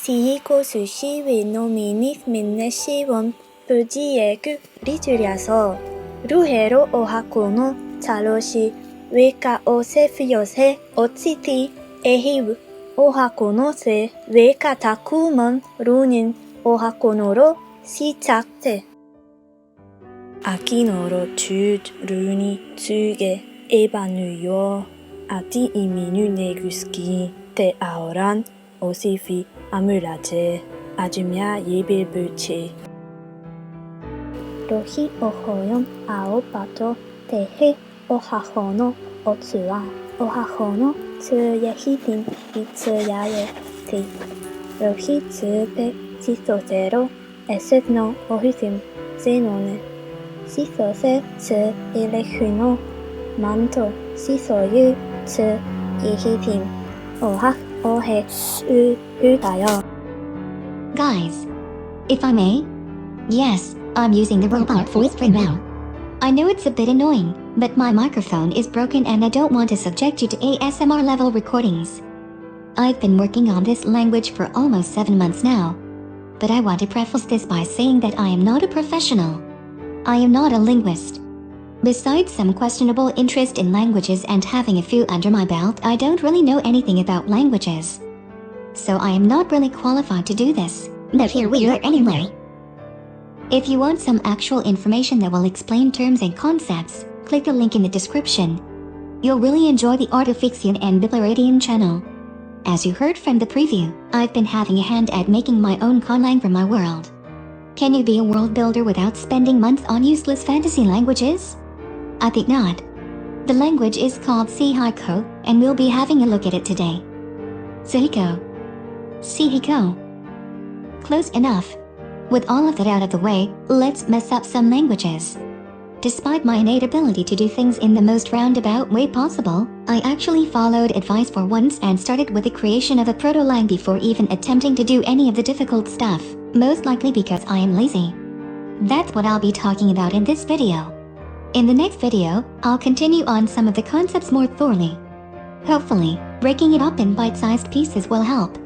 시히코 수시 위노미닉 민네시원 부지에그 리줄야서 루헤로 오하코노 자로시 웨카오 세피요세 오치티 에히브 오하코노세 웨카타쿠먼 루닌 오하코노로 시작te 아키노로 tud 루니 tsuge ebanuyo ati iminu neguski te aoran osifi amulache ajumya yebilbuche 로히 오호yon 아오파토 테헤 오하호노 오츠와 오하호노 츠예히딘 이츠야예 티 로히 츠베 시소제로 에셋노 오히심 제노네 시소세 츠 일레히노 만토 시소유 츠 예히딘 오하 오헤 으다요. Guys, if I may? Yes, I'm using the robot voice right now. I know it's a bit annoying, but my microphone is broken and I don't want to subject you to ASMR level recordings. I've been working on this language for almost 7 months now. But I want to preface this by saying that I am not a professional. I am not a linguist. Besides some questionable interest in languages and having a few under my belt, I don't really know anything about languages. So I am not really qualified to do this. But here we are anyway. If you want some actual information that will explain terms and concepts, click the link in the description. You'll really enjoy the Artifixian and Bibliradian channel. As you heard from the preview, I've been having a hand at making my own Conlang for my world. Can you be a world builder without spending months on useless fantasy languages? I think not. The language is called Sihiko, and we'll be having a look at it today. Sihiko. Sihiko. Close enough. With all of that out of the way, let's mess up some languages. Despite my innate ability to do things in the most roundabout way possible, I actually followed advice for once and started with the creation of a proto-lang before even attempting to do any of the difficult stuff, most likely because I am lazy. That's what I'll be talking about in this video. In the next video, I'll continue on some of the concepts more thoroughly. Hopefully, breaking it up in bite-sized pieces will help.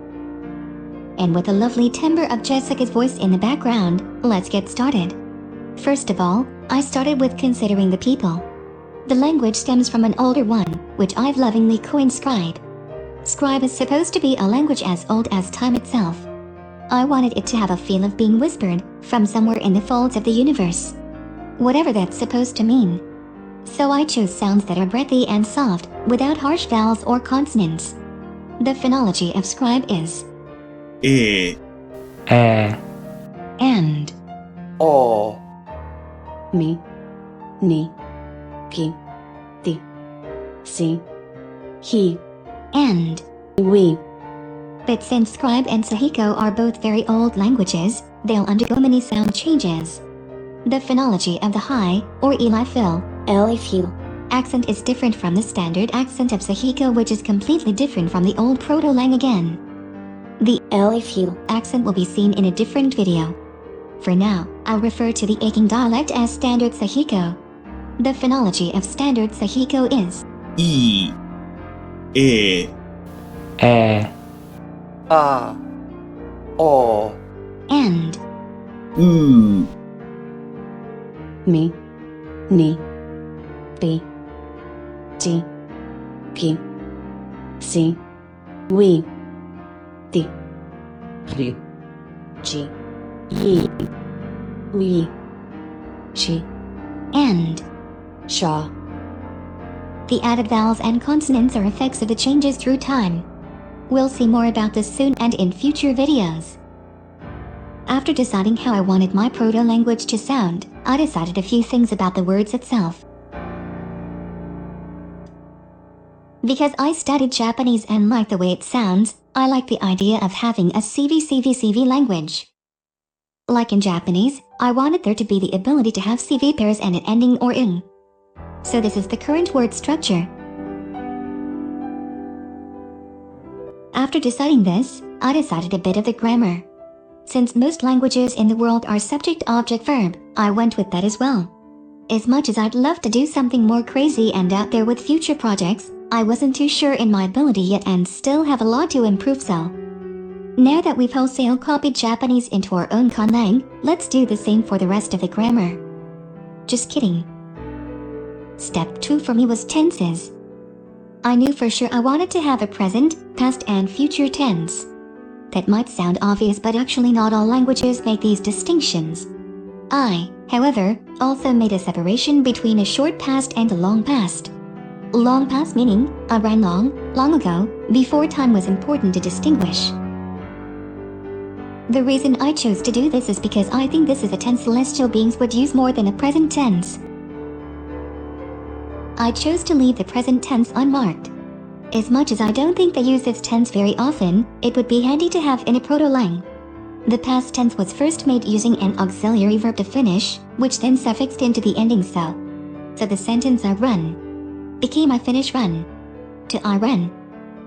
And with the lovely timbre of Jessica's voice in the background, let's get started. First of all, I started with considering the people. The language stems from an older one, which I've lovingly coined Scribe. Scribe is supposed to be a language as old as time itself. I wanted it to have a feel of being whispered from somewhere in the folds of the universe. Whatever that's supposed to mean. So I chose sounds that are breathy and soft, without harsh vowels or consonants. The phonology of Scribe is and mi, ni, ki, ti, si, he, and we. But since Scribe and Sihiko are both very old languages, they'll undergo many sound changes. The phonology of the high, or elifil, accent is different from the standard accent of Sihiko, which is completely different from the old proto-lang again. The elifil accent will be seen in a different video. For now, I'll refer to the Aking dialect as standard Sihiko. The phonology of standard Sihiko is and Mi, ni, pi, ti, pi, si, we, ti, ri, ji, yi, we, she, and sha. the added vowels and consonants are effects of the changes through time. We'll see more about this soon and in future videos. After deciding how I wanted my proto-language to sound, I decided a few things about the words itself. Because I studied Japanese and like the way it sounds, I like the idea of having a CV language. Like in Japanese, I wanted there to be the ability to have CV pairs and an ending or ing. So this is the current word structure. After deciding this, I decided a bit of the grammar. Since most languages in the world are subject-object-verb, I went with that as well. As much as I'd love to do something more crazy and out there with future projects, I wasn't too sure in my ability yet and still have a lot to improve, so Now that we've wholesale copied Japanese into our own Conlang, let's do the same for the rest of the grammar. Just kidding. Step 2 for me was tenses. I knew for sure I wanted to have a present, past and future tense. That might sound obvious, but actually not all languages make these distinctions. I, however, also made a separation between a short past and a long past. Long past meaning, I ran long ago, before time was important to distinguish. The reason I chose to do this is because I think this is a tense celestial beings would use more than a present tense. I chose to leave the present tense unmarked. As much as I don't think they use this tense very often, it would be handy to have in a proto-lang. The past tense was first made using an auxiliary verb to finish, which then suffixed into the ending so the sentence I run became I finish run to I run.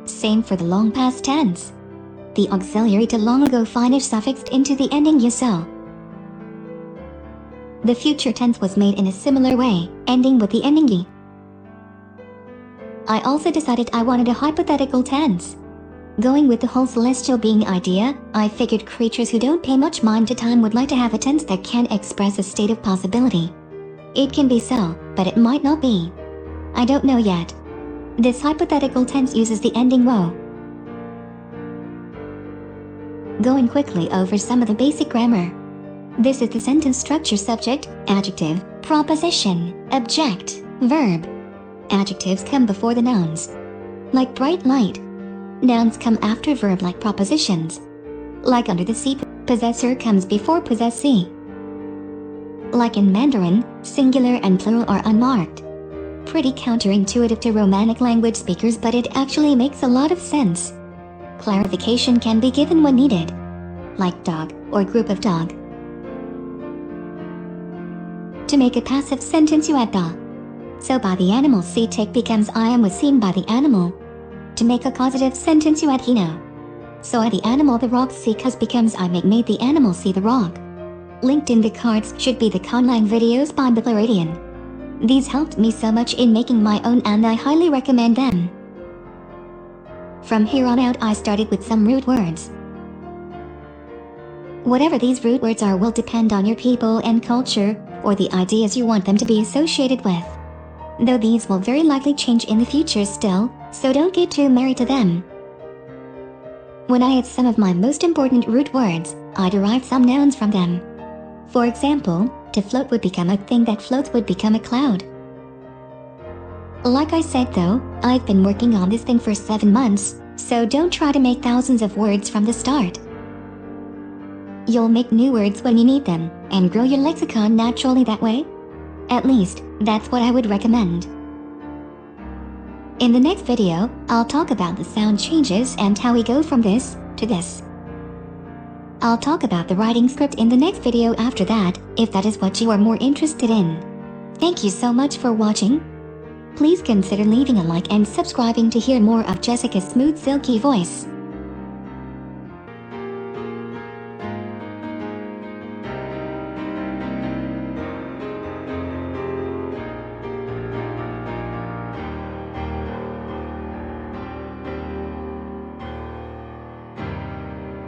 Same for the long past tense. The auxiliary to long ago finish suffixed into the ending you so. The future tense was made in a similar way, ending with the ending y. I also decided I wanted a hypothetical tense. Going with the whole celestial being idea, I figured creatures who don't pay much mind to time would like to have a tense that can express a state of possibility. It can be so, but it might not be. I don't know yet. This hypothetical tense uses the ending wo. Going quickly over some of the basic grammar. This is the sentence structure: subject, adjective, proposition, object, verb. Adjectives come before the nouns, like bright light. Nouns come after verb like propositions. Like under the sea, possessor comes before possessee. Like in Mandarin, singular and plural are unmarked. Pretty counterintuitive to Romanic language speakers, but it actually makes a lot of sense. Clarification can be given when needed, like dog or group of dog. To make a passive sentence, you add the. So by the animal see take becomes I am was seen by the animal. To make a causative sentence, you add he know. So I the animal the rock see cause becomes I made the animal see the rock. Linked in the cards should be the Conlang videos by Bibloradian. These helped me so much in making my own and I highly recommend them. From here on out I started with some root words. Whatever these root words are will depend on your people and culture, or the ideas you want them to be associated with. Though these will very likely change in the future still, so don't get too married to them. When I had some of my most important root words, I derived some nouns from them. For example, to float would become a thing that floats would become a cloud. Like I said though, I've been working on this thing for 7 months, so don't try to make thousands of words from the start. You'll make new words when you need them, and grow your lexicon naturally that way. At least, that's what I would recommend. In the next video, I'll talk about the sound changes and how we go from this to this. I'll talk about the writing script in the next video after that, if that is what you are more interested in. Thank you so much for watching. Please consider leaving a like and subscribing to hear more of Jessica's smooth silky voice.